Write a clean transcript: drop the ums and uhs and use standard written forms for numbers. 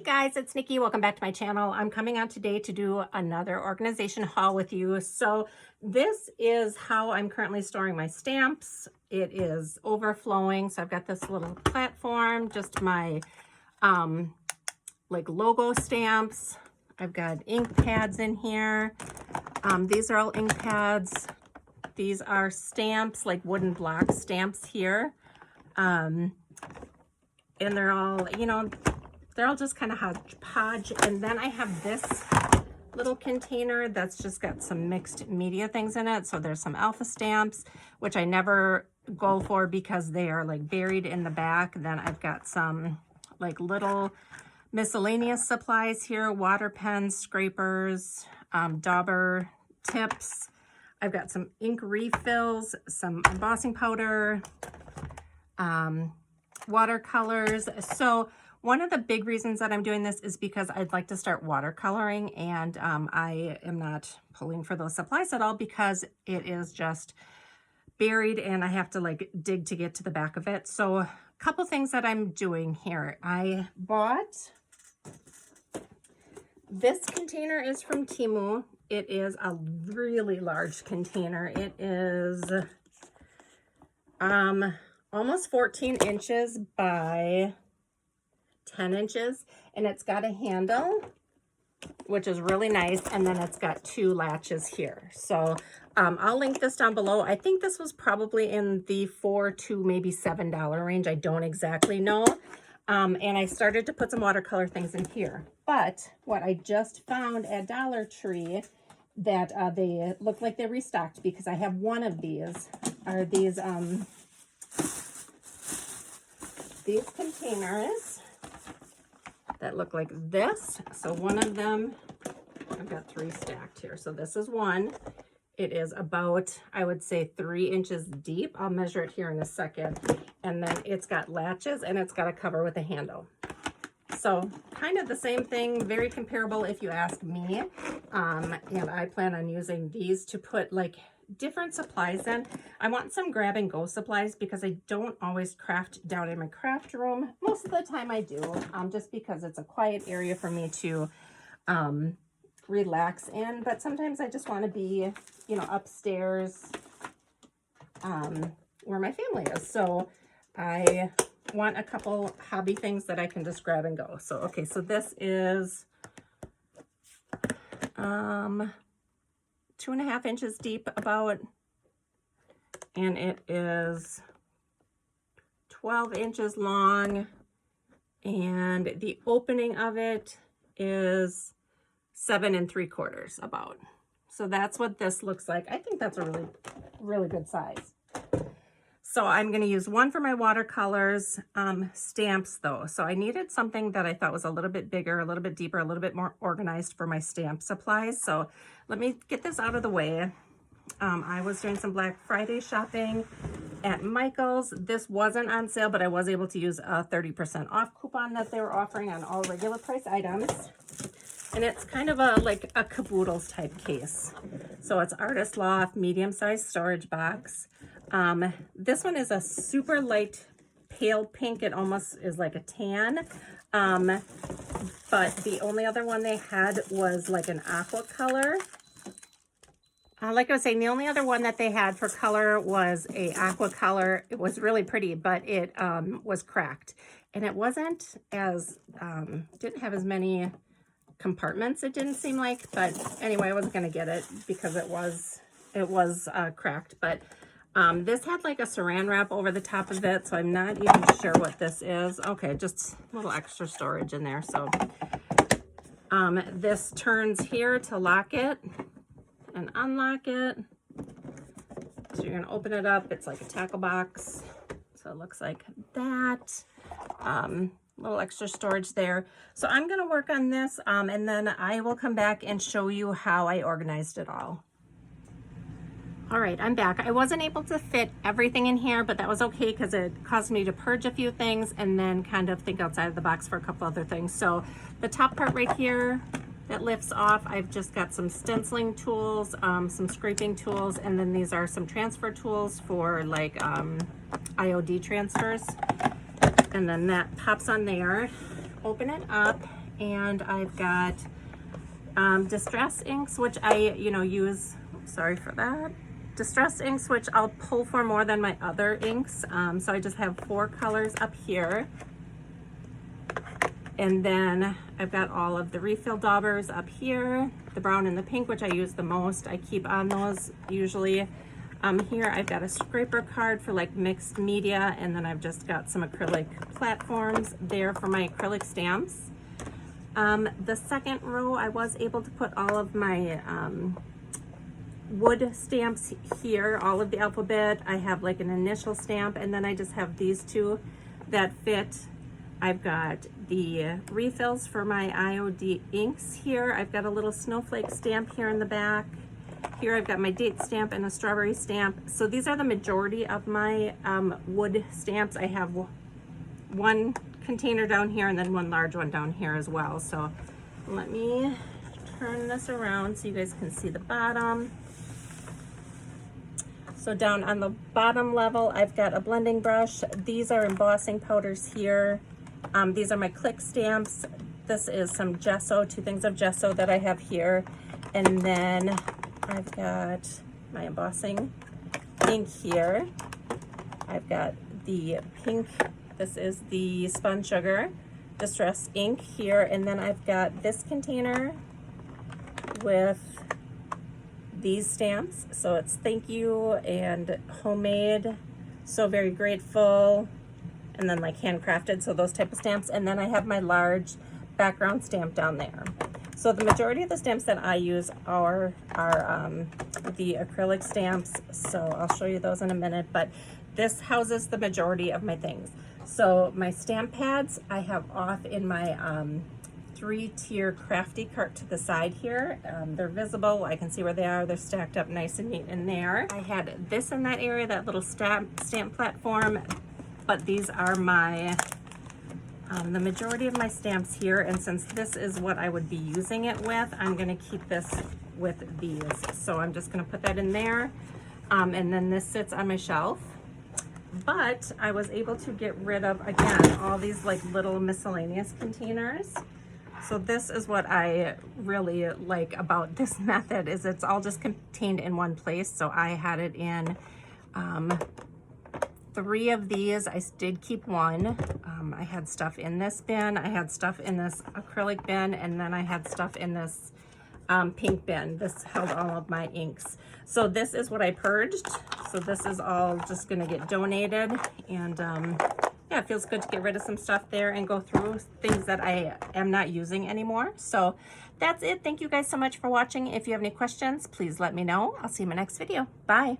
guys, it's Nikki. Welcome back to my channel. I'm coming on today to do another organization haul with you. So this is how I'm currently storing my stamps. It is overflowing. So I've got this little platform, just my like logo stamps. I've got ink pads in here. These are all ink pads. These are stamps, like wooden block stamps here. And they're all, you know, they're all just kind of hodgepodge. And then I have this little container that's just got some mixed media things in it. So there's some alpha stamps, which I never go for because they are like buried in the back. Then I've got some like little miscellaneous supplies here, water pens, scrapers, dauber tips. I've got some ink refills, some embossing powder, watercolors. So one of the big reasons that I'm doing this is because I'd like to start watercoloring, and I am not pulling for those supplies at all because it is just buried and I have to like dig to get to the back of it. So a couple things that I'm doing here. I bought this container is from Temu. It is a really large container. It is almost 14 inches by 10 inches, and it's got a handle, which is really nice, and then it's got two latches here. So I'll link this down below. I think this was probably in the $4 to maybe $7 range. I don't exactly know. And I started to put some watercolor things in here. But what I just found at Dollar Tree that they look like they restocked, because I have one of these, are these containers that look like this. So one of them, I've got 3 stacked here. So this is one. It is about, I would say, 3 inches deep. I'll measure it here in a second. And then it's got latches and it's got a cover with a handle. So kind of the same thing, very comparable if you ask me. And I plan on using these to put like different supplies in. I want some grab and go supplies because I don't always craft down in my craft room. Most of the time I do, just because it's a quiet area for me to relax in. But sometimes I just want to be, you know, upstairs where my family is. So I want a couple hobby things that I can just grab and go. So, okay, so this is 2.5 inches deep about, and it is 12 inches long, and the opening of it is 7 3/4 about. So that's what this looks like. I think that's a really, really good size. So I'm going to use one for my watercolors, stamps though. So I needed something that I thought was a little bit bigger, a little bit deeper, a little bit more organized for my stamp supplies. So let me get this out of the way. I was doing some Black Friday shopping at Michael's. This wasn't on sale, but I was able to use a 30% off coupon that they were offering on all regular price items. And it's kind of like a caboodles type case. So it's Artist Loft, medium-sized storage box. This one is a super light pale pink. It almost is like a tan. But the only other one they had was like an aqua color. Like I was saying, the only other one that they had for color was a aqua color. It was really pretty, but it was cracked. And it wasn't as, didn't have as many compartments, it didn't seem like. But anyway, I wasn't going to get it because it was cracked. But this had like a saran wrap over the top of it, so I'm not even sure what this is. Okay, just a little extra storage in there. So this turns here to lock it and unlock it. So you're gonna open it up. It's like a tackle box. So it looks like that. Little extra storage there. So I'm gonna work on this and then I will come back and show you how I organized it all. All right, I'm back. I wasn't able to fit everything in here, but that was okay because it caused me to purge a few things and then kind of think outside of the box for a couple other things. So the top part right here that lifts off, I've just got some stenciling tools, some scraping tools, and then these are some transfer tools for like IOD transfers. And then that pops on there. Open it up and I've got distress inks, which I use, sorry for that, distress inks, which I'll pull for more than my other inks. So I just have 4 colors up here, and then I've got all of the refill daubers up here, the brown and the pink, which I use the most. I keep on those usually. Here I've got a scraper card for like mixed media, and then I've just got some acrylic platforms there for my acrylic stamps. The second row, I was able to put all of my wood stamps here, all of the alphabet. I have like an initial stamp, and then I just have these 2 that fit. I've got the refills for my IOD inks here. I've got a little snowflake stamp here in the back. Here I've got my date stamp and a strawberry stamp. So these are the majority of my wood stamps. I have 1 container down here and then 1 large one down here as well. So let me turn this around so you guys can see the bottom. So down on the bottom level, I've got a blending brush. These are embossing powders here. These are my click stamps. This is some gesso, 2 things of gesso that I have here. And then I've got my embossing ink here. I've got the pink, this is the Spun Sugar Distress ink here. And then I've got this container with these stamps. So it's thank you and homemade, so very grateful, and then like handcrafted, so those type of stamps. And then I have my large background stamp down there. So the majority of the stamps that I use are the acrylic stamps. So I'll show you those in a minute, but this houses the majority of my things. So my stamp pads I have off in my 3-tier crafty cart to the side here. They're visible, I can see where they are. They're stacked up nice and neat in there. I had this in that area, that little stamp platform, but these are my the majority of my stamps here, and since this is what I would be using it with, I'm going to keep this with these. So I'm just going to put that in there, and then this sits on my shelf. But I was able to get rid of, again, all these like little miscellaneous containers. So this is what I really like about this method, is it's all just contained in one place. So I had it in 3 of these. I did keep 1. I had stuff in this bin, I had stuff in this acrylic bin, and then I had stuff in this pink bin. This held all of my inks. So this is what I purged. So this is all just gonna get donated, and yeah, it feels good to get rid of some stuff there and go through things that I am not using anymore. So that's it. Thank you guys so much for watching. If you have any questions, please let me know. I'll see you in my next video. Bye.